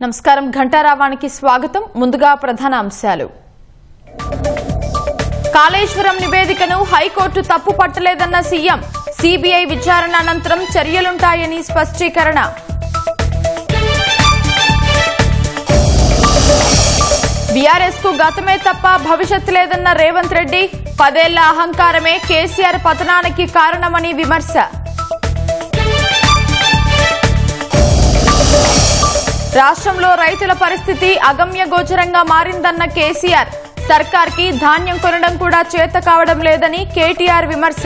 నమస్కారం ఘంటారావానికి స్వాగతం. ముందుగా ప్రధాన అంశాలు. కాళేశ్వరం నివేదికను హైకోర్టు తప్పు పట్టలేదన్న సీఎం. సీబీఐ విచారణ అనంతరం చర్యలుంటాయని స్పష్టీకరణ. బీఆర్ఎస్ కు గతమే తప్ప భవిష్యత్తు లేదన్న రేవంత్ రెడ్డి. 10 ఏళ్ల అహంకారమే కేసీఆర్ పతనానికి కారణమని విమర్శ. రాష్ట్రంలో రైతుల పరిస్థితి అగమ్యగోచరంగా మారిందన్న కేసీఆర్. సర్కార్కి ధాన్యం కొనడం కూడా చేత కావడం లేదని కేటీఆర్ విమర్శ.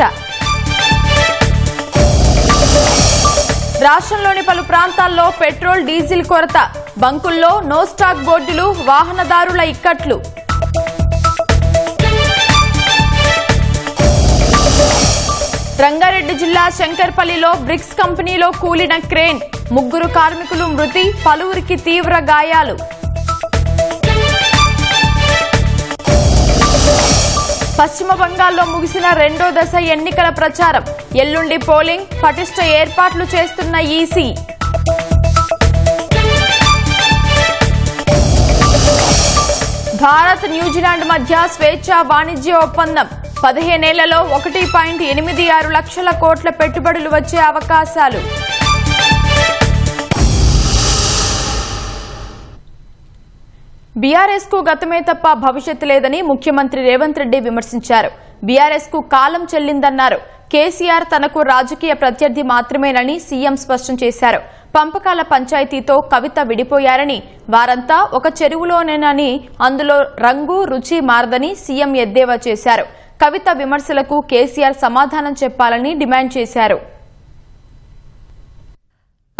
రాష్ట్రంలోని పలు ప్రాంతాల్లో పెట్రోల్ డీజిల్ కొరత. బంకుల్లో నో స్టాక్ బోర్డులు, వాహనదారుల ఇక్కట్లు. రంగారెడ్డి జిల్లా శంకర్పల్లిలో బ్రిక్స్ కంపెనీలో కూలిన క్రేన్. 3 కార్మికులు మృతి, పలువురికి తీవ్ర గాయాలు. పశ్చిమ బంగాల్లో ముగిసిన 2వ దశ ఎన్నికల ప్రచారం. ఎల్లుండి పోలింగ్, పటిష్ట ఏర్పాట్లు చేస్తున్న ఈసీ. భారత్ న్యూజిలాండ్ మధ్య స్వేచ్ఛ వాణిజ్య ఒప్పందం. 15 ఏళ్లలో 1.86 లక్షల కోట్ల పెట్టుబడులు వచ్చే అవకాశాలు. బీఆర్ఎస్ కు గతమే తప్ప భవిష్యత్తు లేదని ముఖ్యమంత్రి రేవంత్ రెడ్డి విమర్శించారు. బీఆర్ఎస్ కు కాలం చెల్లిందన్నారు. కేసీఆర్ తనకు రాజకీయ ప్రత్యర్థి మాత్రమేనని సీఎం స్పష్టం చేశారు. పంపకాల పంచాయతీతో కవిత విడిపోయారని, వారంతా ఒక చెరువులోనేనని, అందులో రంగు రుచి మారదని సీఎం ఎద్దేవా చేశారు. కవిత విమర్శలకు కేసీఆర్ సమాధానం చెప్పాలని డిమాండ్ చేశారు.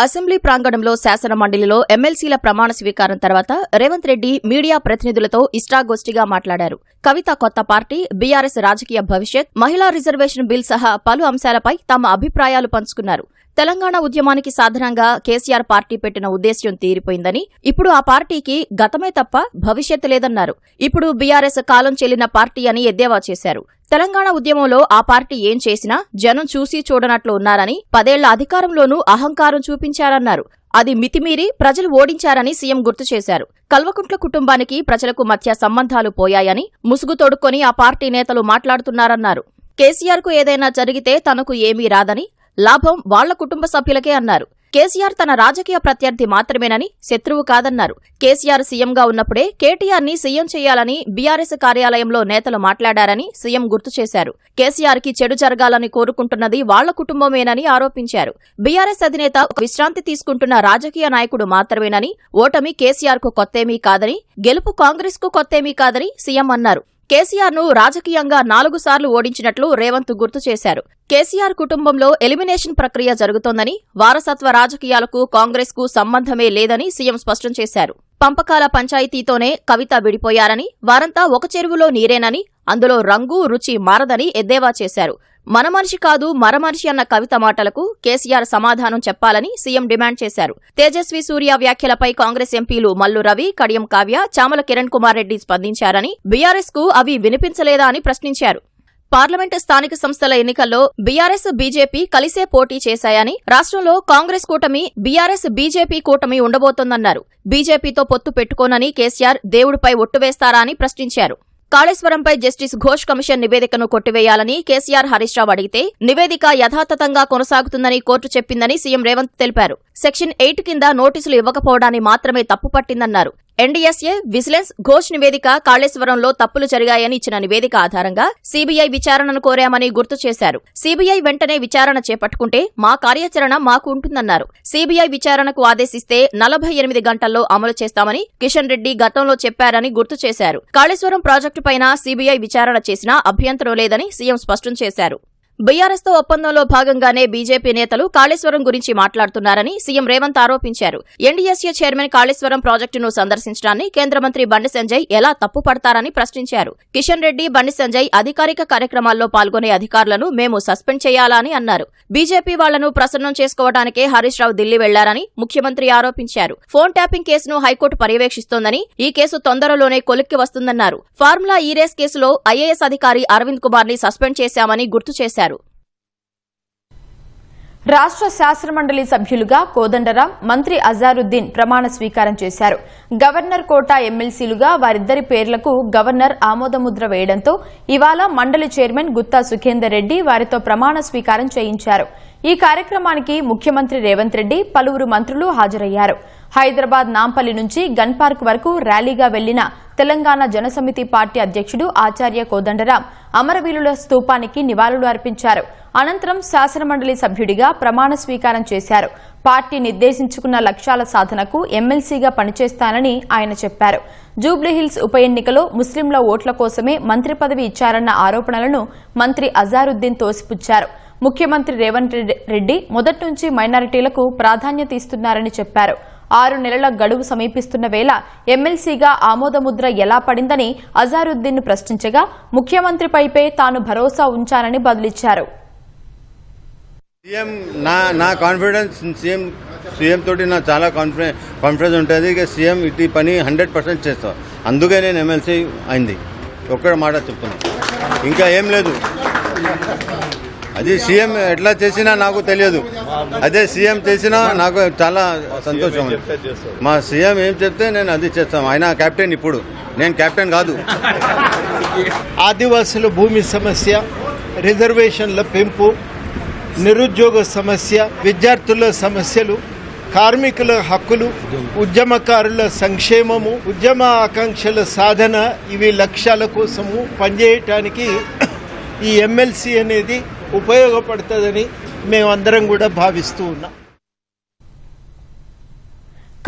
అసెంబ్లీ ప్రాంగణంలో శాసన మండలిలో ఎమ్మెల్సీల ప్రమాణ స్వీకారం తర్వాత రేవంత్ రెడ్డి మీడియా ప్రతినిధులతో ఇష్టాగోష్ఠిగా మాట్లాడారు. కవిత కొత్త పార్టీ, బీఆర్ఎస్ రాజకీయ భవిష్యత్, మహిళా రిజర్వేషన్ బిల్ సహా పలు అంశాలపై తమ అభిప్రాయాలు పంచుకున్నారు. తెలంగాణ ఉద్యమానికి సాధనంగా కేసీఆర్ పార్టీ పెట్టిన ఉద్దేశ్యం తీరిపోయిందని, ఇప్పుడు ఆ పార్టీకి గతమే తప్ప భవిష్యత్తు లేదన్నారు. ఇప్పుడు బీఆర్ఎస్ కాలం చెల్లిన పార్టీ అని ఎద్దేవా చేశారు. తెలంగాణ ఉద్యమంలో ఆ పార్టీ ఏం చేసినా జనం చూసి చూడనట్లు ఉన్నారని, 10 ఏళ్ల అధికారంలోనూ అహంకారం చూపించారన్నారు. అది మితిమీరి ప్రజలు ఓడించారని సీఎం గుర్తు చేశారు. కల్వకుంట్ల కుటుంబానికి ప్రజలకు మధ్య సంబంధాలు పోయాయని, ముసుగు తొడుక్కొని ఆ పార్టీ నేతలు మాట్లాడుతున్నారన్నారు. కేసీఆర్ కు ఏదైనా జరిగితే తనకు ఏమీ రాదని, లాభం వాళ్ల కుటుంబ సభ్యులకే అన్నారు. కేసీఆర్ తన రాజకీయ ప్రత్యర్థి మాత్రమేనని, శత్రువు కాదన్నారు. కేసీఆర్ సీఎంగా ఉన్నప్పుడే కేటీఆర్ ని సీఎం చేయాలని బీఆర్ఎస్ కార్యాలయంలో నేతలు మాట్లాడారని సీఎం గుర్తు చేశారు. కేసీఆర్ కి చెడు జరగాలని కోరుకుంటున్నది వాళ్ల కుటుంబమేనని ఆరోపించారు. బీఆర్ఎస్ అధినేత విశ్రాంతి తీసుకుంటున్న రాజకీయ నాయకుడు మాత్రమేనని, ఓటమి కేసీఆర్ కు కొత్తేమీ కాదని, గెలుపు కాంగ్రెస్ కు కొత్తేమీ కాదని సీఎం అన్నారు. కేసీఆర్ ను రాజకీయంగా 4 సార్లు ఓడించినట్లు రేవంత్ గుర్తు చేశారు. కేసీఆర్ కుటుంబంలో ఎలిమినేషన్ ప్రక్రియ జరుగుతోందని, వారసత్వ రాజకీయాలకు కాంగ్రెస్ కు సంబంధమే లేదని సీఎం స్పష్టం చేశారు. పంపకాల పంచాయతీతోనే కవిత విడిపోయారని, వారంతా ఒక చెరువులో నీరేనని, అందులో రంగు రుచి మారదని ఎద్దేవా చేశారు. మన మనిషి కాదు మరమనిషి అన్న కవిత మాటలకు కేసీఆర్ సమాధానం చెప్పాలని సీఎం డిమాండ్ చేశారు. తేజస్వి సూర్య వ్యాఖ్యలపై కాంగ్రెస్ ఎంపీలు మల్లు రవి, కడియం కావ్య, చామల కిరణ్ కుమార్ రెడ్డి స్పందించారని, బీఆర్ఎస్ కు అవి వినిపించలేదా అని ప్రశ్నించారు. పార్లమెంటు స్థానిక సంస్థల ఎన్నికల్లో బీఆర్ఎస్ బీజేపీ కలిసే పోటీ చేశాయని, రాష్ట్రంలో కాంగ్రెస్ కూటమి, బీఆర్ఎస్ బీజేపీ కూటమి ఉండబోతోందన్నారు. బీజేపీతో పొత్తు పెట్టుకోనని కేసీఆర్ దేవుడిపై ఒట్టు వేస్తారా అని ప్రశ్నించారు. కాళేశ్వరంపై జస్టిస్ ఘోష్ కమిషన్ నివేదికను కొట్టివేయాలని కేసీఆర్ హరీష్ రావు అడిగితే, నివేదిక యథాతథంగా కొనసాగుతుందని కోర్టు చెప్పిందని సీఎం రేవంత్ తెలిపారు. సెక్షన్ 8 కింద నోటీసులు ఇవ్వకపోవడాన్ని మాత్రమే తప్పుపట్టిందన్నారు. ఎన్డీఎస్ఏ, విజిలెన్స్, ఘోష్ నివేదిక కాళేశ్వరంలో తప్పులు జరిగాయని ఇచ్చిన నివేదిక ఆధారంగా సీబీఐ విచారణను కోరామని గుర్తు చేశారు. సీబీఐ వెంటనే విచారణ చేపట్టుకుంటే మా కార్యాచరణ మాకు ఉంటుందన్నారు. సీబీఐ విచారణకు ఆదేశిస్తే 48 గంటల్లో అమలు చేస్తామని కిషన్ రెడ్డి గతంలో చెప్పారని గుర్తు చేశారు. కాళేశ్వరం ప్రాజెక్టుపైన సీబీఐ విచారణ చేసినా అభ్యంతరం లేదని సీఎం స్పష్టం చేశారు. బీఆర్ఎస్ తో ఒప్పందంలో భాగంగానే బీజేపీ నేతలు కాళేశ్వరం గురించి మాట్లాడుతున్నారని సీఎం రేవంత్ ఆరోపించారు. ఎన్డీఎస్ఏ చైర్మన్ కాళేశ్వరం ప్రాజెక్టును సందర్శించడాన్ని కేంద్ర మంత్రి బండి సంజయ్ ఎలా తప్పుపడతారని ప్రశ్నించారు. కిషన్ రెడ్డి, బండి సంజయ్ అధికారిక కార్యక్రమాల్లో పాల్గొనే అధికారులను మేము సస్పెండ్ చేయాలా అని అన్నారు. బీజేపీ వాళ్లను ప్రసన్నం చేసుకోవడానికే హరీష్ రావు ఢిల్లీ వెళ్లారని ముఖ్యమంత్రి ఆరోపించారు. ఫోన్ ట్యాపింగ్ కేసును హైకోర్టు పర్యవేక్షిస్తోందని, ఈ కేసు తొందరలోనే కొలిక్కి వస్తుందన్నారు. ఫార్ములా ఈ రేస్ కేసులో ఐఏఎస్ అధికారి అరవింద్ కుమార్ ని సస్పెండ్ చేశామని గుర్తు చేశారు. రాష్ట్ర శాసనమండలి సభ్యులుగా కోదండరాం, మంత్రి అజారుద్దీన్ ప్రమాణ స్వీకారం చేశారు. గవర్నర్ కోటా ఎమ్మెల్సీలుగా వారిద్దరి పేర్లకు గవర్నర్ ఆమోదముద్ర వేయడంతో ఇవాళ మండలి చైర్మన్ గుత్తా సుఖేందర్ రెడ్డి వారితో ప్రమాణ స్వీకారం చేయించారు. ఈ కార్యక్రమానికి ముఖ్యమంత్రి రేవంత్ రెడ్డి, పలువురు మంత్రులు హాజరయ్యారు. హైదరాబాద్ నాంపల్లి నుంచి గన్ పార్క్ వరకు ర్యాలీగా వెళ్లిన తెలంగాణ జనసమితి పార్టీ అధ్యక్షుడు ఆచార్య కోదండరాం అమరవీరుల స్తూపానికి నివాళులు అర్పించారు. అనంతరం శాసనమండలి సభ్యుడిగా ప్రమాణ స్వీకారం చేశారు. పార్టీ నిర్దేశించుకున్న లక్ష్యాల సాధనకు ఎమ్మెల్సీగా పనిచేస్తానని ఆయన చెప్పారు. జూబ్లీహిల్స్ ఉప ఎన్నికలో ముస్లింల ఓట్ల కోసమే మంత్రి పదవి ఇచ్చారన్న ఆరోపణలను మంత్రి అజారుద్దీన్ తోసిపుచ్చారు. ముఖ్యమంత్రి రేవంత్ రెడ్డి మొదటి నుంచి మైనారిటీలకు ప్రాధాన్యత ఇస్తున్నారని చెప్పారు. 6 నెలల గడువు సమీపిస్తున్న వేళ ఎమ్మెల్సీగా ఆమోదముద్ర ఎలా పడిందని అజారుద్దీన్ ప్రశ్నించగా ముఖ్యమంత్రిపైపే తాను భరోసా ఉంచానని బదులిచ్చారు. సీఎం నా కాన్ఫిడెన్స్ సీఎం తోటి నాకు చాలా కాన్ఫిడెన్స్ ఉంటుంది. ఇక సీఎం ఇటు పని 100% చేస్తాం. అందుకే నేను ఎమ్మెల్సీ అయింది. ఒక్కడ మాట చెప్తున్నాను, ఇంకా ఏం లేదు. అది సీఎం ఎట్లా చేసినా నాకు తెలియదు. అదే సీఎం చేసినా నాకు చాలా సంతోషం ఉంది. మా సీఎం ఏం చెప్తే నేను అది చేస్తాం. ఆయన కెప్టెన్, ఇప్పుడు నేను కెప్టెన్ కాదు. ఆదివాసుల భూమి సమస్య, రిజర్వేషన్ల పెంపు, నిరుద్యోగ సమస్య, విద్యార్థుల సమస్యలు, కార్మికుల హక్కులు, ఉద్యమకారుల సంక్షేమము, ఉద్యమ ఆకాంక్షల సాధన, ఇవి లక్ష్యాల కోసము పనిచేయటానికి ఈ ఎమ్మెల్సీ అనేది ఉపయోగపడుతుందని మేమందరం కూడా భావిస్తూ ఉన్నాం.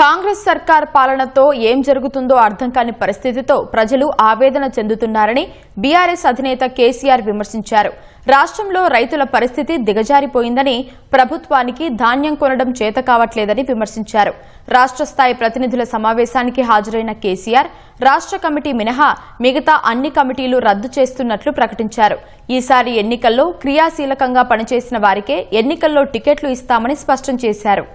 కాంగ్రెస్ సర్కార్ పాలనతో ఏం జరుగుతుందో అర్థం కాని పరిస్థితితో ప్రజలు ఆవేదన చెందుతున్నారని బీఆర్ఎస్ అధినేత కేసీఆర్ విమర్శించారు. రాష్ట్రంలో రైతుల పరిస్థితి దిగజారిపోయిందని, ప్రభుత్వానికి ధాన్యం కొనడం చేత కావట్లేదని విమర్శించారు. రాష్ట్ర స్థాయి ప్రతినిధుల సమావేశానికి హాజరైన కేసీఆర్ రాష్ట్ర కమిటీ మినహా మిగతా అన్ని కమిటీలు రద్దు చేస్తున్నట్లు ప్రకటించారు. ఈసారి ఎన్నికల్లో క్రియాశీలకంగా పనిచేసిన వారికే ఎన్నికల్లో టికెట్లు ఇస్తామని స్పష్టం చేశారు.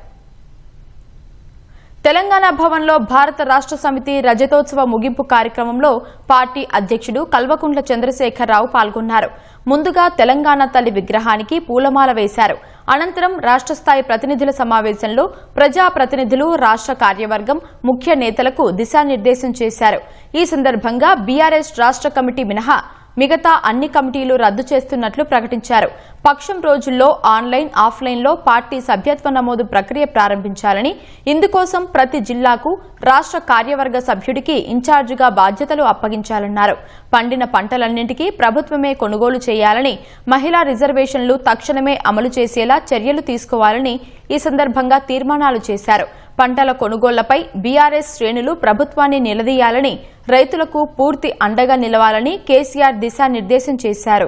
తెలంగాణ భవన్లో భారత రాష్ట్ర సమితి రజతోత్సవ ముగింపు కార్యక్రమంలో పార్టీ అధ్యక్షుడు కల్వకుంట్ల చంద్రశేఖరరావు పాల్గొన్నారు. ముందుగా తెలంగాణ తల్లి విగ్రహానికి పూలమాల వేశారు. అనంతరం రాష్ట్ర స్థాయి ప్రతినిధుల సమావేశంలో ప్రజాప్రతినిధులు, రాష్ట్ర కార్యవర్గం, ముఖ్య నేతలకు దిశానిర్దేశం చేశారు. ఈ సందర్భంగా బీఆర్ఎస్ రాష్ట్ర కమిటీ మినహా మిగతా అన్ని కమిటీలు రద్దు చేస్తున్నట్లు ప్రకటించారు. పక్షం రోజుల్లో ఆన్లైన్, ఆఫ్లైన్లో పార్టీ సభ్యత్వ నమోదు ప్రక్రియ ప్రారంభించాలని, ఇందుకోసం ప్రతి జిల్లాకు రాష్ట్ర కార్యవర్గ సభ్యుడికి ఇన్ఛార్జిగా బాధ్యతలు అప్పగించాలన్నారు. పండిన పంటలన్నింటికీ ప్రభుత్వమే కొనుగోలు చేయాలని, మహిళా రిజర్వేషన్లు తక్షణమే అమలు చేసేలా చర్యలు తీసుకోవాలని ఈ సందర్భంగా తీర్మానాలు చేశారు. పంటల కొనుగోళ్లపై బీఆర్ఎస్ శ్రేణులు ప్రభుత్వాన్ని నిలదీయాలని, రైతులకు పూర్తి అండగా నిలవాలని కేసీఆర్ దిశానిర్దేశం చేశారు.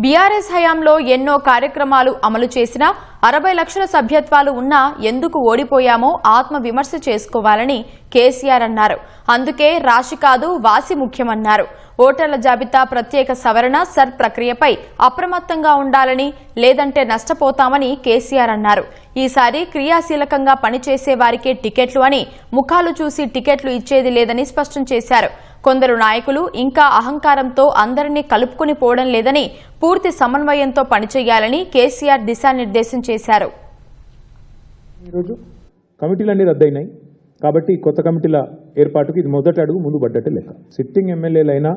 బీఆర్ఎస్ హయాంలో ఎన్నో కార్యక్రమాలు అమలు చేసినా 60 లక్షల సభ్యత్వాలు ఉన్నా ఎందుకు ఓడిపోయామో ఆత్మ విమర్శ చేసుకోవాలని కేసీఆర్ అన్నారు. అందుకే రాశి కాదు వాసి ముఖ్యమన్నారు. ఓటర్ల జాబితా ప్రత్యేక సవరణ సర్ ప్రక్రియపై అప్రమత్తంగా ఉండాలని, లేదంటే నష్టపోతామని కేసీఆర్ అన్నారు. ఈసారి క్రియాశీలకంగా పనిచేసే వారికే టికెట్లు అని, ముఖాలు చూసి టికెట్లు ఇచ్చేది లేదని స్పష్టం చేశారు. కొందరు నాయకులు ఇంకా అహంకారంతో అందరినీ కలుపుకుని పోవడం లేదని, పూర్తి సమన్వయంతో పనిచేయాలని కేసీఆర్ దిశానిర్దేశం చేశారు. ఈరోజు కమిటీలన్నీ రద్దయినాయి కాబట్టి కొత్త కమిటీల ఏర్పాటుకు ఇది మొదటి అడుగు ముందు పడ్డట్టే లెక్క. సిట్టింగ్ ఎమ్మెల్యేలైనా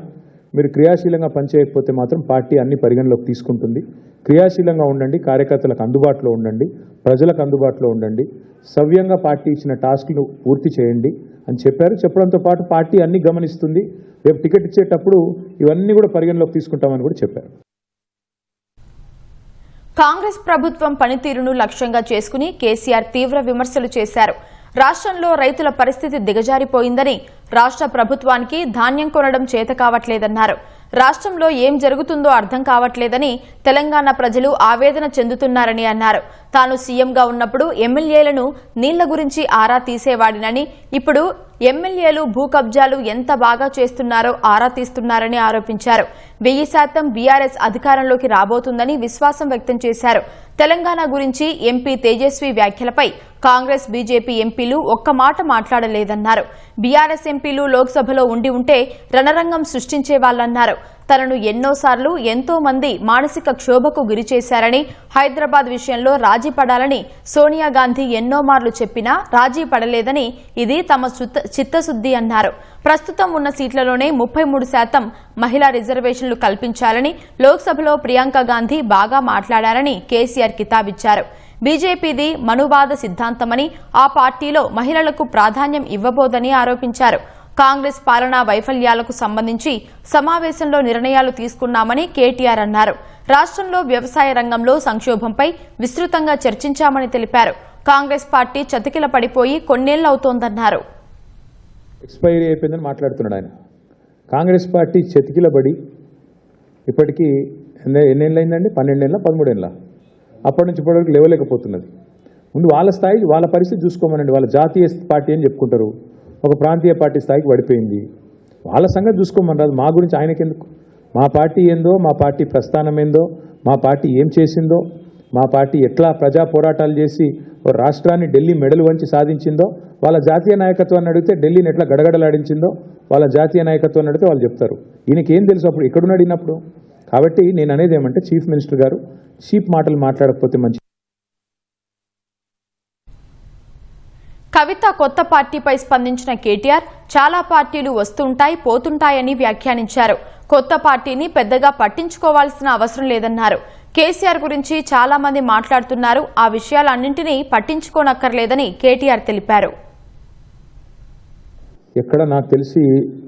మీరు క్రియాశీలంగా పనిచేయకపోతే మాత్రం పార్టీ అన్ని పరిగణలోకి తీసుకుంటుంది. క్రియాశీలంగా ఉండండి, కార్యకర్తలకు అందుబాటులో ఉండండి, ప్రజలకు అందుబాటులో ఉండండి, సవ్యంగా పార్టీ ఇచ్చిన టాస్క్లు పూర్తి చేయండి అని చెప్పారు. చెప్పడంతో పాటు పార్టీ అన్ని గమనిస్తుంది, రేపు టికెట్ ఇచ్చేటప్పుడు ఇవన్నీ కూడా పరిగణలోకి తీసుకుంటామని కూడా చెప్పారు. కాంగ్రెస్ ప్రభుత్వం పనితీరును లక్ష్యంగా చేసుకుని కేసీఆర్ తీవ్ర విమర్శలు చేశారు. రాష్ట్రంలో రైతుల పరిస్థితి దిగజారిపోయిందని, రాష్ట్ర ప్రభుత్వానికి ధాన్యం కొనడం చేత కావట్లేదన్నారు. రాష్ట్రంలో ఏం జరుగుతుందో అర్థం కావట్లేదని, తెలంగాణ ప్రజలు ఆవేదన చెందుతున్నారని అన్నారు. తాను సీఎంగా ఉన్నప్పుడు ఎమ్మెల్యేలను నీళ్ల గురించి ఆరా తీసేవాడినని, ఇప్పుడు ఎమ్మెల్యేలు భూ కబ్జాలు ఎంత బాగా చేస్తున్నారో ఆరా తీస్తున్నారని ఆరోపించారు. 1000% బీఆర్ఎస్ అధికారంలోకి రాబోతుందని విశ్వాసం వ్యక్తం చేశారు. తెలంగాణ గురించి ఎంపీ తేజస్వి వ్యాఖ్యలపై కాంగ్రెస్, బీజేపీ ఎంపీలు ఒక్క మాట మాట్లాడలేదన్నారు. బీఆర్ఎస్ ఎంపీలు లోక్సభలో ఉండి ఉంటే రణరంగం సృష్టించేవాళ్లన్నారు. తనను ఎన్నోసార్లు ఎంతో మంది మానసిక క్షోభకు గురిచేశారని, హైదరాబాద్ విషయంలో రాజీ పడాలని సోనియా గాంధీ ఎన్నో మార్లు చెప్పినా రాజీ పడలేదని, ఇది తమ చిత్తశుద్ది అన్నారు. ప్రస్తుతం ఉన్న సీట్లలోనే 33% మహిళా రిజర్వేషన్లు కల్పించాలని లోక్సభలో ప్రియాంక గాంధీ బాగా మాట్లాడారని కేసీఆర్ కితాబిచ్చారు. బీజేపీది మనువాద సిద్ధాంతమని, ఆ పార్టీలో మహిళలకు ప్రాధాన్యం ఇవ్వబోదని ఆరోపించారు. కాంగ్రెస్ పాలనా వైఫల్యాలకు సంబంధించి సమావేశంలో నిర్ణయాలు తీసుకున్నామని కేటీఆర్ అన్నారు. రాష్ట్రంలో వ్యవసాయ రంగంలో సంక్షోభంపై విస్తృతంగా చర్చించామని తెలిపారు. కాంగ్రెస్ పార్టీ చతికిల పడిపోయి కొన్నేళ్లవుతోందన్నారు. ఎక్స్పైరీ అయిపోయిందని మాట్లాడుతున్నాడు ఆయన. కాంగ్రెస్ పార్టీ చతికిలబడి ఇప్పటికీ ఎన్నేళ్ళైందండి? 12 ఏళ్ళ 13 ఏళ్ళ? అప్పటి నుంచి ఇప్పటివరకు లేవలేకపోతున్నది. ముందు వాళ్ళ స్థాయి, వాళ్ళ పరిస్థితి చూసుకోమనండి. వాళ్ళ జాతీయ పార్టీ అని చెప్పుకుంటారు, ఒక ప్రాంతీయ పార్టీ స్థాయికి పడిపోయింది. వాళ్ళ సంగతి చూసుకోమనరాదు. మా గురించి ఆయనకెందుకు? మా పార్టీ ఏందో, మా పార్టీ ప్రస్థానం ఏందో, మా పార్టీ ఏం చేసిందో, మా పార్టీ ఎట్లా ప్రజా పోరాటాలు చేసి ఓ రాష్ట్రాన్ని ఢిల్లీ మెడలు వంచి సాధించిందో, వాళ్ళ జాతీయ నాయకత్వాన్ని అడిగితే ఢిల్లీని ఎట్లా గడగడలాడించిందో వాళ్ళ జాతీయ నాయకత్వాన్ని అడిగితే వాళ్ళు చెప్తారు. ఈయనకేం తెలుసు అప్పుడు ఎక్కడున్నాడు ఈయనప్పుడు? కాబట్టి నేను అనేది ఏమంటే, చీఫ్ మినిస్టర్ గారు చీప్ మాటలు మాట్లాడకపోతే మంచి. కవిత కొత్త పార్టీపై స్పందించిన కేటీఆర్, చాలా పార్టీలు వస్తుంటాయి పోతుంటాయని వ్యాఖ్యానించారు. కొత్త పార్టీని పెద్దగా పట్టించుకోవాల్సిన అవసరం లేదన్నారు. కేసీఆర్ గురించి చాలా మంది మాట్లాడుతున్నారు, ఆ విషయాలన్నింటినీ పట్టించుకోనక్కర్లేదని కేటీఆర్ తెలిపారు. ఎక్కడ నాకు తెలిసి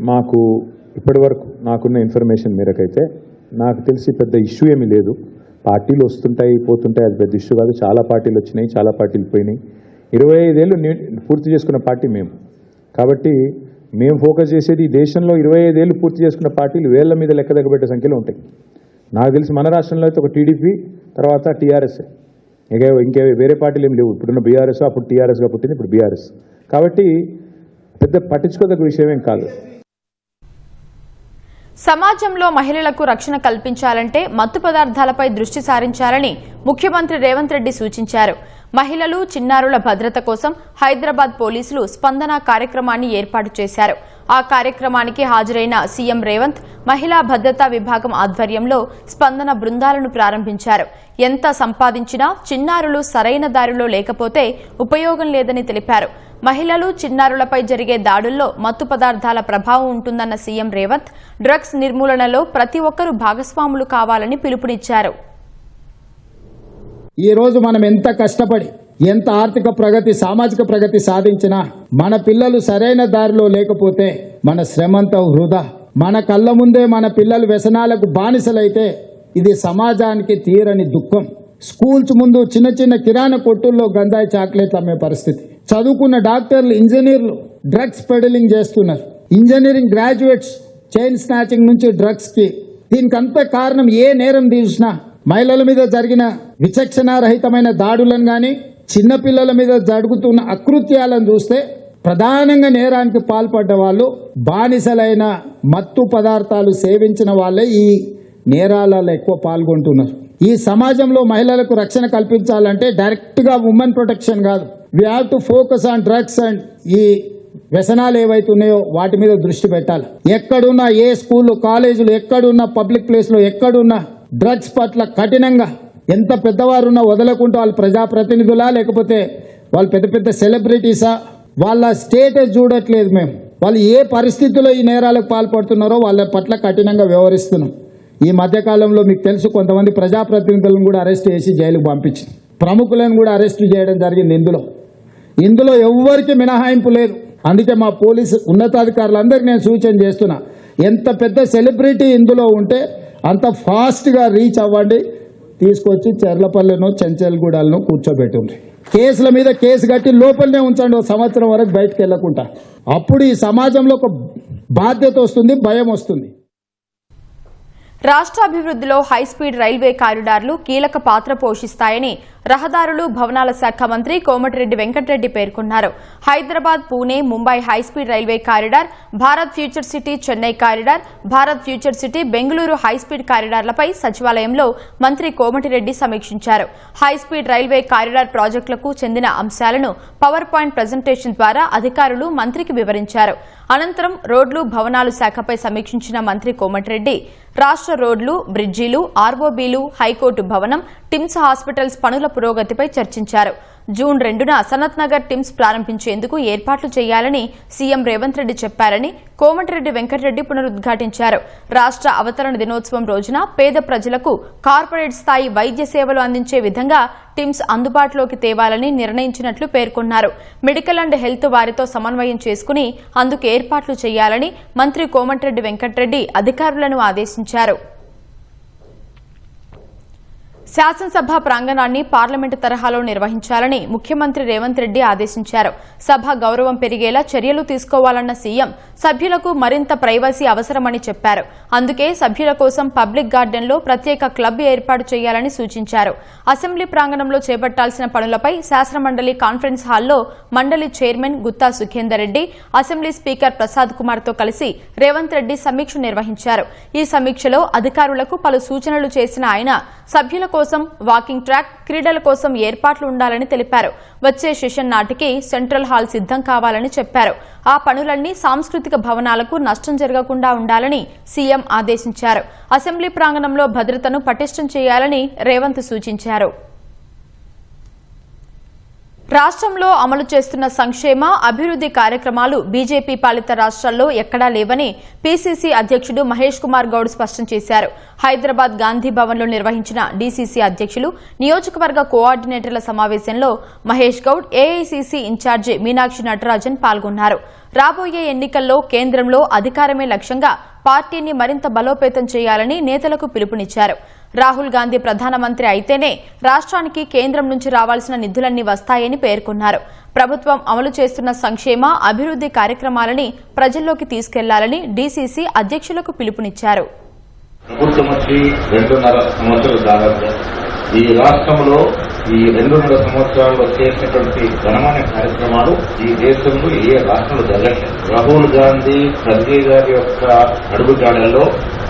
మాకు ఇప్పటి వరకు నాకున్న ఇన్ఫర్మేషన్ మేరకైతే నాకు తెలిసి పెద్ద ఇష్యూ ఏమీ లేదు. పార్టీలు వస్తుంటాయి పోతుంటాయి, అది పెద్ద ఇష్యూ కాదు. చాలా పార్టీలు వచ్చినాయి, చాలా పార్టీలు పోయినాయి. 25 ఏళ్ళు పూర్తి చేసుకున్న పార్టీ మేము. కాబట్టి మేము ఫోకస్ చేసేది ఈ దేశంలో 25 ఏళ్ళు పూర్తి చేసుకున్న పార్టీలు వేళ్ల మీద లెక్క దగ్గబెట్టే సంఖ్యలో ఉంటాయి. నాకు తెలిసి మన రాష్ట్రంలో అయితే ఒక టీడీపీ, తర్వాత టీఆర్ఎస్, ఇంకే వేరే పార్టీలు ఏమి లేవు. ఇప్పుడున్న బీఆర్ఎస్, అప్పుడు టీఆర్ఎస్గా పుట్టింది, ఇప్పుడు బీఆర్ఎస్. కాబట్టి పెద్ద పట్టించుకోదగ్గ విషయమేం కాదు. సమాజంలో మహిళలకు రక్షణ కల్పించాలంటే మత్తు పదార్థాలపై దృష్టి సారించాలని ముఖ్యమంత్రి రేవంత్ రెడ్డి సూచించారు. మహిళలు, చిన్నారుల భద్రత కోసం హైదరాబాద్ పోలీసులు స్పందన కార్యక్రమాన్ని ఏర్పాటు చేశారు. ఆ కార్యక్రమానికి హాజరైన సీఎం రేవంత్ మహిళా భద్రతా విభాగం ఆధ్వర్యంలో స్పందన బృందాలను ప్రారంభించారు. ఎంత సంపాదించినా చిన్నారులు సరైన దారిలో లేకపోతే ఉపయోగం లేదని తెలిపారు. మహిళలు, చిన్నారులపై జరిగే దాడుల్లో మత్తు పదార్థాల ప్రభావం ఉంటుందన్న సీఎం రేవంత్ డ్రగ్స్ నిర్మూలనలో ప్రతి ఒక్కరూ భాగస్వాములు కావాలని పిలుపునిచ్చారు. ఈ రోజు మనం ఎంత కష్టపడి ఎంత ఆర్థిక ప్రగతి, సామాజిక ప్రగతి సాధించినా మన పిల్లలు సరైన దారిలో లేకపోతే మన శ్రమంతా వృధా. మన కళ్ళ ముందే మన పిల్లలు వ్యసనాలకు బానిసలైతే ఇది సమాజానికి తీరని దుఃఖం. స్కూల్స్ ముందు చిన్న చిన్న కిరాణా కొట్టుల్లో గంజాయి చాక్లెట్లు అమ్మే పరిస్థితి. చదువుకున్న డాక్టర్లు, ఇంజనీర్లు డ్రగ్స్ పెడలింగ్ చేస్తున్నారు. ఇంజనీరింగ్ గ్రాడ్యుయేట్స్ చైన్ స్నాచింగ్ నుంచి డ్రగ్స్ కి. దీనికంతా కారణం ఏ నేరం తీసినా మహిళల మీద జరిగిన విచక్షణారహితమైన దాడులను కానీ, చిన్నపిల్లల మీద జరుగుతున్న అకృత్యాలను చూస్తే ప్రధానంగా నేరానికి పాల్పడ్డ వాళ్ళు బానిసలైన మత్తు పదార్థాలు సేవించిన వాళ్ళే ఈ నేరాలలో ఎక్కువ పాల్గొంటున్నారు. ఈ సమాజంలో మహిళలకు రక్షణ కల్పించాలంటే డైరెక్ట్గా ఉమెన్ ప్రొటెక్షన్ కాదు, we have to focus on drugs and ఈ వ్యసనాలు ఏవైతున్నాయో వాటి మీద దృష్టి పెట్టాలి. ఎక్కడున్నా, ఏ స్కూళ్ళు, కాలేజీలు, ఎక్కడున్నా, పబ్లిక్ ప్లేస్లో ఎక్కడున్నా డ్రగ్స్ పట్ల కఠినంగా, ఎంత పెద్దవారున్నా వదలకుండా, వాళ్ళు ప్రజాప్రతినిధులా లేకపోతే వాళ్ళు పెద్ద పెద్ద సెలబ్రిటీసా, వాళ్ళ స్టేటస్ చూడట్లేదు మేము. వాళ్ళు ఏ పరిస్థితుల్లో ఈ నేరాలకు పాల్పడుతున్నారో వాళ్ళ పట్ల కఠినంగా వ్యవహరిస్తున్నాం. ఈ మధ్యకాలంలో మీకు తెలుసు, కొంతమంది ప్రజాప్రతినిధులను కూడా అరెస్ట్ చేసి జైలుకు పంపించింది. ప్రముఖులను కూడా అరెస్ట్ చేయడం జరిగింది. ఇందులో ఎవ్వరికి మినహాయింపు లేదు. అందుకే మా పోలీసు ఉన్నతాధికారులందరికీ నేను సూచన చేస్తున్నా, ఎంత పెద్ద సెలబ్రిటీ ఇందులో ఉంటే అంత ఫాస్ట్గా రీచ్ అవ్వండి, తీసుకొచ్చి చెర్లపల్లెనో చెంచల్గూడలను కూర్చోబెట్టుండ్రి. కేసుల మీద కేసు కట్టి లోపలనే ఉంచండి, 1 సంవత్సరం వరకు బయటకు వెళ్లకుండా. అప్పుడు ఈ సమాజంలో ఒక బాధ్యత వస్తుంది, భయం వస్తుంది. రాష్ట్రాభివృద్ధిలో హైస్పీడ్ రైల్వే కారిడార్లు కీలక పాత్ర పోషిస్తాయని రహదారులు భవనాల శాఖ మంత్రి కోమటిరెడ్డి వెంకటరెడ్డి పేర్కొన్నారు. Hyderabad, Pune, Mumbai high speed railway corridor, Bharat future city Chennai corridor, Bharat future city Bengaluru high speed కారిడార్లపై సచివాలయంలో మంత్రి కోమటిరెడ్డి సమీక్షించారు. హైస్పీడ్ రైల్వే కారిడార్ ప్రాజెక్టులకు చెందిన అంశాలను పవర్ పాయింట్ ప్రజెంటేషన్ ద్వారా అధికారులు మంత్రికి వివరించారు. అనంతరం రోడ్లు భవనాలు శాఖపై సమీక్షించిన మంత్రి కోమటిరెడ్డి రాష్ట్ర రోడ్లు, బ్రిడ్జీలు, ఆర్ఓబీలు, హైకోర్టు భవనం, టిమ్స్ హాస్పిటల్స్ పనుల పురోగతిపై చర్చించారు. జూన్ 2న సనత్ నగర్ టిమ్స్ ప్రారంభించేందుకు ఏర్పాట్లు చేయాలని సీఎం రేవంత్ రెడ్డి చెప్పారని కోమటిరెడ్డి వెంకటరెడ్డి పునరుద్ఘాటించారు. రాష్ట్ర అవతరణ దినోత్సవం రోజున పేద ప్రజలకు కార్పొరేట్ స్థాయి వైద్య సేవలు అందించే విధంగా టిమ్స్ అందుబాటులోకి తేవాలని నిర్ణయించినట్లు పేర్కొన్నారు. మెడికల్ అండ్ హెల్త్ వారితో సమన్వయం చేసుకుని అందుకు ఏర్పాట్లు చేయాలని మంత్రి కోమటిరెడ్డి వెంకటరెడ్డి అధికారులను ఆదేశించారు. శాసనసభ ప్రాంగణాన్ని పార్లమెంటు తరహాలో నిర్వహించాలని ముఖ్యమంత్రి రేవంత్ రెడ్డి ఆదేశించారు. సభ గౌరవం పెరిగేలా చర్యలు తీసుకోవాలన్న సీఎం సభ్యులకు మరింత ప్రైవసీ అవసరమని చెప్పారు. అందుకే సభ్యుల కోసం పబ్లిక్ గార్డెన్లో ప్రత్యేక క్లబ్ ఏర్పాటు చేయాలని సూచించారు. అసెంబ్లీ ప్రాంగణంలో చేపట్టాల్సిన పనులపై శాసనమండలి కాన్ఫరెన్స్ హాల్లో మండలి chairman Gutha Sukhender Reddy, assembly speaker Prasad కుమార్తో కలిసి రేవంత్ రెడ్డి సమీక్ష నిర్వహించారు. ఈ సమీక్షలో అధికారులకు పలు సూచనలు చేసిన ఆయన సభ్యుల కోసం వాకింగ్ ట్రాక్, క్రీడల కోసం ఏర్పాట్లు ఉండాలని తెలిపారు. వచ్చే సెషన్ నాటికి సెంట్రల్ హాల్ సిద్దం కావాలని చెప్పారు. ఆ పనులన్నీ సాంస్కృతిక భవనాలకు నష్టం జరగకుండా ఉండాలని సీఎం ఆదేశించారు. అసెంబ్లీ ప్రాంగణంలో భద్రతను పటిష్టం చేయాలని రేవంత్ సూచించారు. రాష్ట్రంలో అమలు చేస్తున్న సంక్షేమ, అభివృద్ది కార్యక్రమాలు బీజేపీ పాలిత రాష్ట్రాల్లో ఎక్కడా లేవని పీసీసీ అధ్యక్షుడు మహేష్ కుమార్ గౌడ్ స్పష్టం చేశారు. హైదరాబాద్ గాంధీ భవన్లో నిర్వహించిన డీసీసీ అధ్యక్షులు, నియోజకవర్గ కోఆర్డినేటర్ల సమావేశంలో మహేష్ గౌడ్, ఏఐసీసీ ఇన్ఛార్జి మీనాక్షి నటరాజన్ పాల్గొన్నారు. రాబోయే ఎన్నికల్లో కేంద్రంలో అధికారమే లక్ష్యంగా పార్టీని మరింత బలోపేతం చేయాలని నేతలకు పిలుపునిచ్చారు. రాహుల్ గాంధీ ప్రధానమంత్రి అయితేనే రాష్ట్రానికి కేంద్రం నుంచి రావాల్సిన నిధులన్నీ వస్తాయని పేర్కొన్నారు. ప్రభుత్వం అమలు చేస్తున్న సంక్షేమ, అభివృద్ది కార్యక్రమాలని ప్రజల్లోకి తీసుకెళ్లాలని డీసీసీ అధ్యక్షులకు పిలుపునిచ్చారు. ప్రభుత్వం వచ్చి 2.5 సంవత్సరాలు దాదాపు ఈ రాష్ట్రంలో ఈ 2.5 సంవత్సరాల్లో చేసినటువంటి ఘనమైన కార్యక్రమాలు ఈ దేశంలో ఏ రాష్ట్రంలో జరగట్లేదు. రాహుల్ గాంధీ, ఖర్గే గారి యొక్క అడుగుజాడల్లో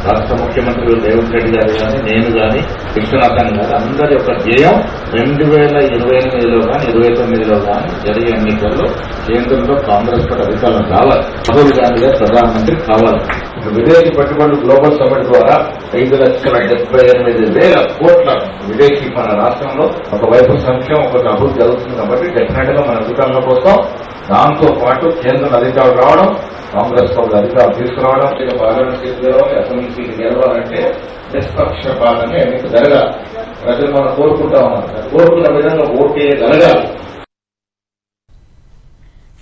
రాష్ట్ర ముఖ్యమంత్రులు రేవంత్ రెడ్డి గారు కానీ, నేను కానీ, విశ్వనాథన్ గారు అందరి యొక్క ధ్యేయం 2028లో కానీ 29లో కానీ జరిగే ఎన్నికల్లో కేంద్రంలో కాంగ్రెస్ పార్టీ అధికారం రావాలి. రాహుల్ గాంధీ గారు ప్రధానమంత్రి కావాలి. విదేశీ పెట్టుబడులు గ్లోబల్ సమిట్ ద్వారా 5,78,000 కోట్ల విదేశీ మన రాష్ట్రంలో ఒకవైపు సంక్షేమం, ఒక అభివృద్ధి జరుగుతుంది. కాబట్టి డెఫినెట్ గా మన అధికారుల కోసం దాంతో పాటు కేంద్రం అధికారులు రావడం, కాంగ్రెస్ పార్టీ అధికారులు తీసుకురావడం, పార్లమెంట్ సీట్ గెలవాలి, అసెంబ్లీ సీట్ గెలవాలంటే నిష్పక్షపాతంగా ఎన్నిక జరగాలి. ప్రజలు మనం కోరుకుంటా ఉన్నారు, కోరుకున్న విధంగా ఓటే జరగాలి.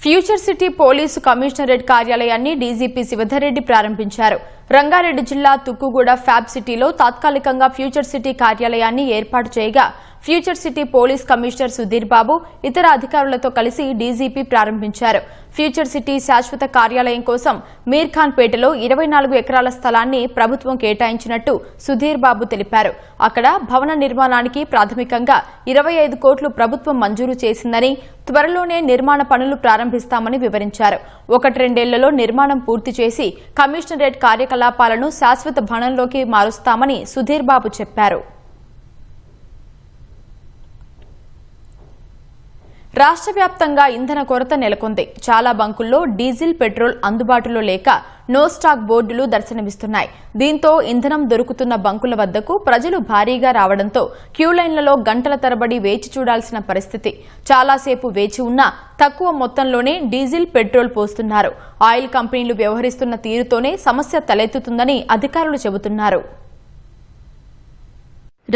ఫ్యూచర్ సిటీ పోలీసు కమిషనరేట్ కార్యాలయాన్ని డీజీపీ శివధర్ రెడ్డి ప్రారంభించారు. రంగారెడ్డి జిల్లా తుక్కుగూడ ఫ్యాబ్ సిటీలో తాత్కాలికంగా ఫ్యూచర్ సిటీ కార్యాలయాన్ని ఏర్పాటు చేయగా future city police commissioner Sudheer Babu ఇతర అధికారులతో కలిసి డీజీపీ ప్రారంభించారు. ఫ్యూచర్ సిటీ శాశ్వత కార్యాలయం కోసం మీర్ఖాన్ పేటలో 24 ఎకరాల స్థలాన్ని ప్రభుత్వం కేటాయించినట్టు సుధీర్ బాబు తెలిపారు. అక్కడ భవన నిర్మాణానికి ప్రాథమికంగా 25 కోట్లు ప్రభుత్వం మంజూరు చేసిందని, త్వరలోనే నిర్మాణ పనులు ప్రారంభిస్తామని వివరించారు. 1-2 నిర్మాణం పూర్తి చేసి కమిషనరేట్ కార్యకలాపాలను శాశ్వత భవనంలోకి మారుస్తామని సుధీర్ బాబు చెప్పారు. రాష్ట్ర వ్యాప్తంగా ఇంధన కొరత నెలకొంది. చాలా బంకుల్లో డీజిల్, పెట్రోల్ అందుబాటులో లేక నో స్టాక్ బోర్డులు దర్శనమిస్తున్నాయి. దీంతో ఇంధనం దొరుకుతున్న బంకుల వద్దకు ప్రజలు భారీగా రావడంతో క్యూలైన్లలో గంటల తరబడి వేచి చూడాల్సిన పరిస్థితి. చాలాసేపు వేచి ఉన్నా తక్కువ మొత్తంలోనే డీజిల్, పెట్రోల్ పోస్తున్నారు. ఆయిల్ కంపెనీలు వ్యవహరిస్తున్న తీరుతోనే సమస్య తలెత్తుతుందని అధికారులు చెబుతున్నారు.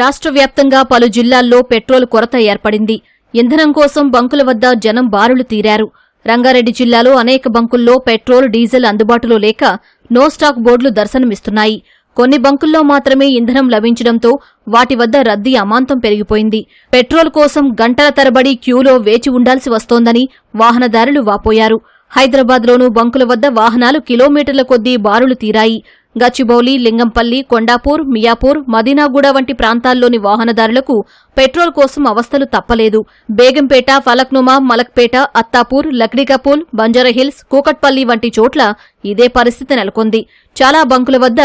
రాష్ట్ర వ్యాప్తంగా పలు జిల్లాల్లో పెట్రోల్ కొరత ఏర్పడింది. ఇంధనం కోసం బంకుల వద్ద జనం బారులు తీరారు. రంగారెడ్డి జిల్లాలో అనేక బంకుల్లో పెట్రోల్, డీజిల్ అందుబాటులో లేక నో స్టాక్ బోర్డులు దర్శనమిస్తున్నాయి. కొన్ని బంకుల్లో మాత్రమే ఇంధనం లభించడంతో వాటి వద్ద రద్దీ అమాంతం పెరిగిపోయింది. పెట్రోల్ కోసం గంటల తరబడి క్యూలో వేచి ఉండాల్సి వస్తోందని వాహనదారులు వాపోయారు. హైదరాబాద్లోనూ బంకుల వద్ద వాహనాలు కిలోమీటర్ల కొద్దీ బారులు తీరాయి. గచ్చిబౌలి, లింగంపల్లి, కొండాపూర్, మియాపూర్, మదీనాగూడ వంటి ప్రాంతాల్లోని వాహనదారులకు పెట్రోల్ కోసం అవస్థలు తప్పలేదు. బేగంపేట, ఫలక్నుమా, మలక్పేట, అత్తాపూర్, లక్డీకపూల్, బంజారాహిల్స్, కూకట్పల్లి వంటి చోట్ల ఇదే పరిస్థితి నెలకొంది. చాలా బంకుల వద్ద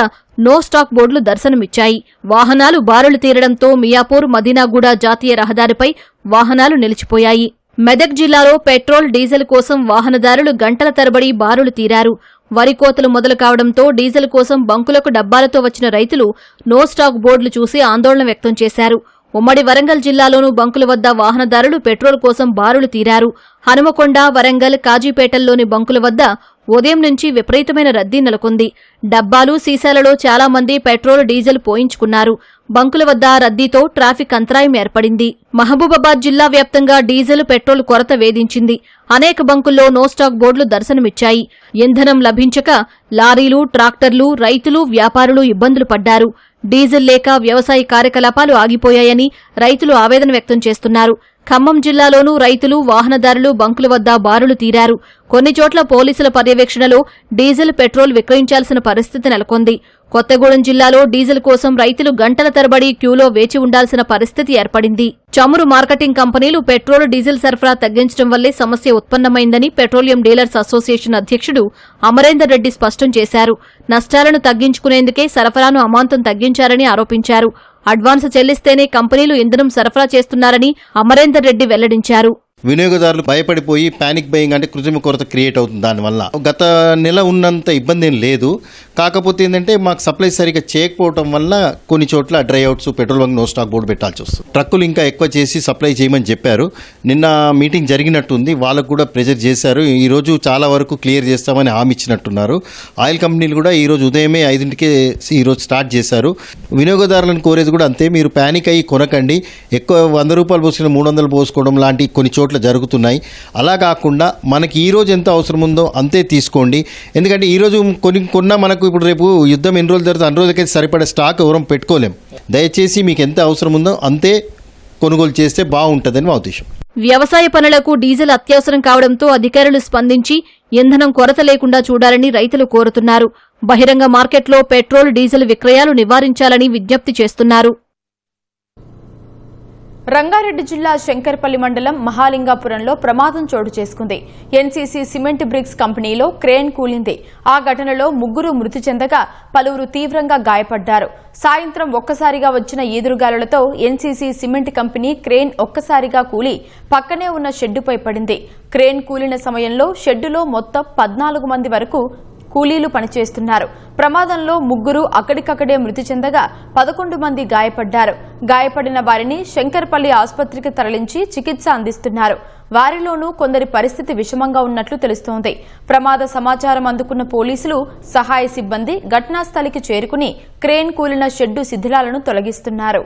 నో స్టాక్ బోర్డులు దర్శనమిచ్చాయి. వాహనాలు బారులు తీరడంతో మియాపూర్, మదీనాగూడ జాతీయ రహదారిపై వాహనాలు నిలిచిపోయాయి. మెదక్ జిల్లాలో పెట్రోల్, డీజిల్ కోసం వాహనదారులు గంటల తరబడి బారులు తీరారు. వరి కోతలు మొదలు కావడంతో డీజిల్ కోసం బంకులకు డబ్బాలతో వచ్చిన రైతులు నో స్టాక్ బోర్డులు చూసి ఆందోళన వ్యక్తం చేశారు. ఉమ్మడి వరంగల్ జిల్లాలోనూ బంకుల వద్ద వాహనదారులు పెట్రోల్ కోసం బారులు తీరారు. హనుమకొండ, వరంగల్, కాజీపేటల్లోని బంకుల వద్ద ఉదయం నుంచి విపరీతమైన రద్దీ నెలకొంది. డబ్బాలు, సీసాలలో చాలా మంది పెట్రోల్, డీజిల్ పోయించుకున్నారు. బంకుల వద్ద రద్దీతో ట్రాఫిక్ అంతరాయం ఏర్పడింది. మహబూబాబాద్ జిల్లా వ్యాప్తంగా డీజిల్, పెట్రోల్ కొరత వేధించింది. అనేక బంకుల్లో నో స్టాక్ బోర్డులు దర్శనమిచ్చాయి. ఇంధనం లభించక లారీలు, ట్రాక్టర్లు, రైతులు, వ్యాపారులు ఇబ్బందులు పడ్డారు. డీజిల్ లేక వ్యవసాయ కార్యకలాపాలు ఆగిపోయాయని రైతులు ఆవేదన వ్యక్తం చేస్తున్నారు. ఖమ్మం జిల్లాలోనూ రైతులు, వాహనదారులు బంకుల వద్ద బారులు తీరారు. కొన్ని చోట్ల పోలీసుల పర్యవేక్షణలో డీజిల్, పెట్రోల్ విక్రయించాల్సిన పరిస్థితి నెలకొంది. కొత్తగూడెం జిల్లాలో డీజిల్ కోసం రైతులు గంటల తరబడి క్యూలో వేచి ఉండాల్సిన పరిస్థితి ఏర్పడింది. చమురు మార్కెటింగ్ కంపెనీలు పెట్రోల్, డీజిల్ సరఫరా తగ్గించడం వల్లే సమస్య ఉత్పన్నమైందని పెట్రోలియం డీలర్స్ అసోసియేషన్ అధ్యక్షుడు అమరేందర్ రెడ్డి స్పష్టం చేశారు. నష్టాలను తగ్గించుకునేందుకే సరఫరాను అమాంతం తగ్గించారని ఆరోపించారు. అడ్వాన్స్ చెల్లిస్తేనే కంపెనీలు ఇంధనం సరఫరా చేస్తున్నారని అమరేందర్ రెడ్డి వెల్లడించారు. వినియోగదారులు భయపడిపోయి పానిక్ బయింగ్ అంటే కృత్రిమ కొరత క్రియేట్ అవుతుంది. దానివల్ల గత నెల ఉన్నంత ఇబ్బంది ఏం లేదు. కాకపోతే ఏంటంటే మాకు సప్లై సరిగ్గా చేయకపోవడం వల్ల కొన్ని చోట్ల dry outs, petrol bunk no stock board పెట్టాల్సి వస్తుంది. ట్రక్కులు ఇంకా ఎక్కువ చేసి సప్లై చేయమని చెప్పారు. నిన్న మీటింగ్ జరిగినట్టుంది, వాళ్ళకు కూడా ప్రెజర్ చేశారు. ఈ రోజు చాలా వరకు క్లియర్ చేస్తామని హామీ ఇచ్చినట్టున్నారు. ఆయిల్ కంపెనీలు కూడా ఈ రోజు ఉదయమే 5ంటికే ఈరోజు స్టార్ట్ చేశారు. వినియోగదారులను కోరేది కూడా అంతే, మీరు పానిక్ అయ్యి కొనకండి. ఎక్కువ 100 రూపాయలు పోసుకుని 300 పోసుకోవడం లాంటి కొన్ని చోట్ల జరుగుతున్నాయి. అలా కాకుండా మనకి ఈ రోజు ఎంత అవసరం ఉందో అంతే తీసుకోండి. ఎందుకంటే ఈ రోజు కొన్నా మనకు ఇప్పుడు రేపు యుద్ధం ఎన్ని రోజులు జరుగుతుంది, అన్ని రోజులకైతే సరిపడే స్టాక్ ఎవరం పెట్టుకోలేం. దయచేసి మీకు ఎంత అవసరం ఉందో అంతే కొనుగోలు చేస్తే బాగుంటుందని మా ఉద్దేశం. వ్యవసాయ పనులకు డీజిల్ అత్యవసరం కావడంతో అధికారులు స్పందించి ఇంధనం కొరత లేకుండా చూడాలని రైతులు కోరుతున్నారు. బహిరంగ మార్కెట్లో పెట్రోల్, డీజిల్ విక్రయాలు నివారించాలని విజ్ఞప్తి చేస్తున్నారు. రంగారెడ్డి జిల్లా శంకర్పల్లి మండలం మహాలింగాపురంలో ప్రమాదం చోటు చేసుకుంది. ఎన్సీసీ సిమెంట్ బ్రిక్స్ కంపెనీలో క్రేన్ కూలింది. ఆ ఘటనలో 3 మృతి చెందగా పలువురు తీవ్రంగా గాయపడ్డారు. సాయంత్రం ఒక్కసారిగా వచ్చిన ఈదురుగాలులతో ఎన్సీసీ సిమెంట్ కంపెనీ క్రేన్ ఒక్కసారిగా కూలి పక్కనే ఉన్న షెడ్డుపై పడింది. క్రేన్ కూలిన సమయంలో షెడ్డులో మొత్తం 14 మంది వరకు కూలీలు పనిచేస్తున్నారు. ప్రమాదంలో 3 అక్కడికక్కడే మృతి చెందగా 11 మంది గాయపడ్డారు. గాయపడిన వారిని శంకర్పల్లి ఆసుపత్రికి తరలించి చికిత్స అందిస్తున్నారు. వారిలోనూ కొందరి పరిస్థితి విషమంగా ఉన్నట్లు తెలుస్తోంది. ప్రమాద సమాచారం అందుకున్న పోలీసులు, సహాయ సిబ్బంది ఘటనా స్థలికి చేరుకుని క్రేన్ కూలిన షెడ్డు శిథిలాలను తొలగిస్తున్నారు.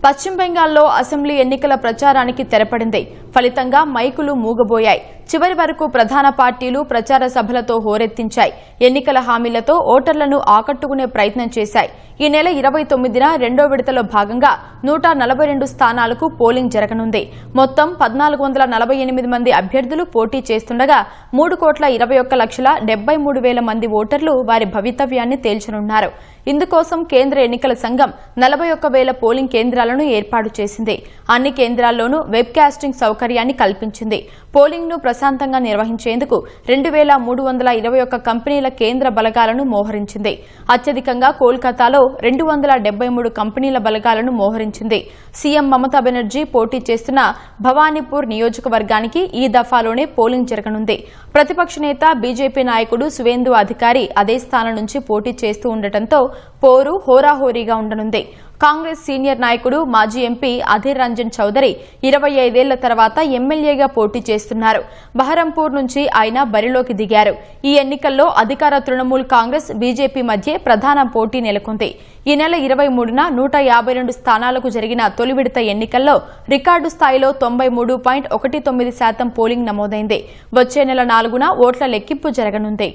పశ్చిమ బెంగాల్లో అసెంబ్లీ ఎన్నికల ప్రచారానికి తెరపడింది. ఫలితంగా మైకులు మూగబోయాయి. చివరి వరకు ప్రధాన పార్టీలు ప్రచార సభలతో హోరెత్తించాయి. ఎన్నికల హామీలతో ఓటర్లను ఆకట్టుకునే ప్రయత్నం చేశాయి. ఈ నెల 29న రెండో విడతలో భాగంగా 142 స్థానాలకు పోలింగ్ జరగనుంది. మొత్తం 1448 మంది అభ్యర్థులు పోటీ చేస్తుండగా 3,21,73,000 మంది ఓటర్లు వారి భవితవ్యాన్ని తేల్చనున్నారు. ఇందుకోసం కేంద్ర ఎన్నికల సంఘం 41,000 పోలింగ్ కేంద్రాలను ఏర్పాటు చేసింది. అన్ని కేంద్రాల్లోనూ వెబ్ కాస్టింగ్ సౌకర్యాన్ని కల్పించింది. పోలింగ్ ను ప్రశాంతంగా నిర్వహించేందుకు 2,321 కంపెనీల కేంద్ర బలగాలను మోహరించింది. అత్యధికంగా కోల్కతాలో 273 కంపెనీల బలగాలను మోహరించింది. సీఎం మమతా బెనర్జీ పోటీ చేస్తున్న భవానీపూర్ నియోజకవర్గానికి ఈ దఫాలోనే పోలింగ్ జరగనుంది. ప్రతిపక్ష నేత బీజేపీ నాయకుడు సువేందు అధికారి అదే స్థానం నుంచి పోటీ చేస్తూ ఉండటంతో పోరు హోరాహోరీగా ఉండనుంది. కాంగ్రెస్ సీనియర్ నాయకుడు మాజీ ఎంపీ అధీర్ రంజన్ చౌదరి 25 ఏళ్ల తర్వాత ఎమ్మెల్యేగా పోటీ చేస్తున్నారు. బహరంపూర్ నుంచి ఆయన బరిలోకి దిగారు. ఈ ఎన్నికల్లో అధికార తృణమూల్ కాంగ్రెస్, బీజేపీ మధ్య ప్రధాన పోటీ నెలకొంది. ఈ నెల 23న 152 స్థానాలకు జరిగిన తొలి విడత ఎన్నికల్లో రికార్డు స్థాయిలో 93.19% పోలింగ్ నమోదైంది. వచ్చే నెల 4న ఓట్ల లెక్కింపు జరగనుంది.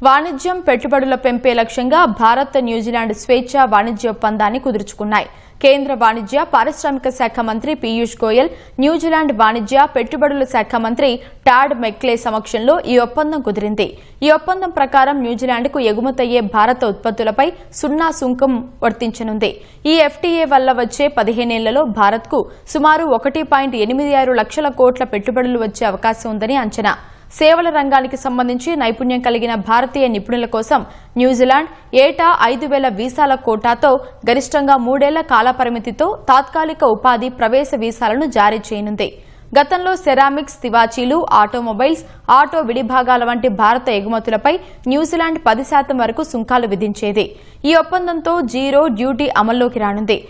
వాణిజ్యం పెట్టుబడుల పెంపే లక్ష్యంగా భారత్ న్యూజిలాండ్ స్వేచ్ఛ వాణిజ్య ఒప్పందాన్ని కుదుర్చుకున్నాయి. కేంద్ర వాణిజ్య పారిశ్రామిక శాఖ మంత్రి పీయూష్ గోయల్, న్యూజిలాండ్ వాణిజ్య పెట్టుబడుల శాఖ మంత్రి టాడ్ మెక్లే సమక్షంలో ఈ ఒప్పందం కుదిరింది. ఈ ఒప్పందం ప్రకారం న్యూజిలాండ్కు ఎగుమతయ్యే భారత ఉత్పత్తులపై 0 సుంకం వర్తించనుంది. ఈ ఎఫ్టీఏ వల్ల వచ్చే 15 ఏళ్లలో భారత్కు సుమారు 1.86 లక్షల కోట్ల పెట్టుబడులు వచ్చే అవకాశం ఉందని అంచనా. సేవల రంగానికి సంబంధించి నైపుణ్యం కలిగిన భారతీయ నిపుణుల కోసం న్యూజిలాండ్ ఏటా 5,000 వీసాల కోటాతో గరిష్టంగా 3 ఏళ్ల కాలపరిమితితో తాత్కాలిక ఉపాధి ప్రవేశ వీసాలను జారీ చేయనుంది. గతంలో సెరామిక్స్, తివాచీలు, ఆటోమొబైల్స్, ఆటో విడిభాగాల వంటి భారత ఎగుమతులపై న్యూజిలాండ్ 10% వరకు సుంకాలు విధించేది. ఈ ఒప్పందంతో జీరో డ్యూటీ అమల్లోకి రానుంది.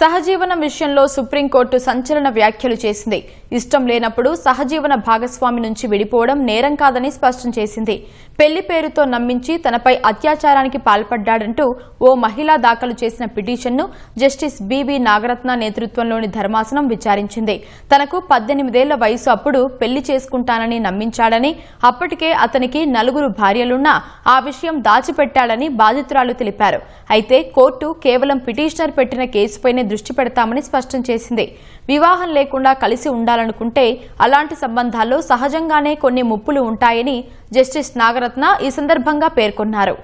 సహజీవనం విషయంలో సుప్రీంకోర్టు సంచలన వ్యాఖ్యలు చేసింది. ఇష్టం లేనప్పుడు సహజీవన భాగస్వామి నుంచి విడిపోవడం నేరం కాదని స్పష్టం చేసింది. పెళ్లి పేరుతో నమ్మించి తనపై అత్యాచారానికి పాల్పడ్డాడంటూ ఓ మహిళ దాఖలు చేసిన పిటిషన్ను జస్టిస్ బివి నాగరత్న నేతృత్వంలోని ధర్మాసనం విచారించింది. తనకు 18 ఏళ్ల వయసు అప్పుడు పెళ్లి చేసుకుంటానని నమ్మించాడని, అప్పటికే అతనికి 4 భార్యలున్నా ఆ విషయం దాచిపెట్టాడని బాధితురాలు తెలిపారు. అయితే కోర్టు కేవలం పిటిషనర్ పెట్టిన కేసుపైనే దృష్టి పెడతామని స్పష్టం చేసింది. వివాహం లేకుండా కలిసి ఉండాలనుకుంటే అలాంటి సంబంధాల్లో సహజంగానే కొన్ని ముప్పులు ఉంటాయని జస్టిస్ నాగరత్న ఈ సందర్భంగా పేర్కొన్నారు.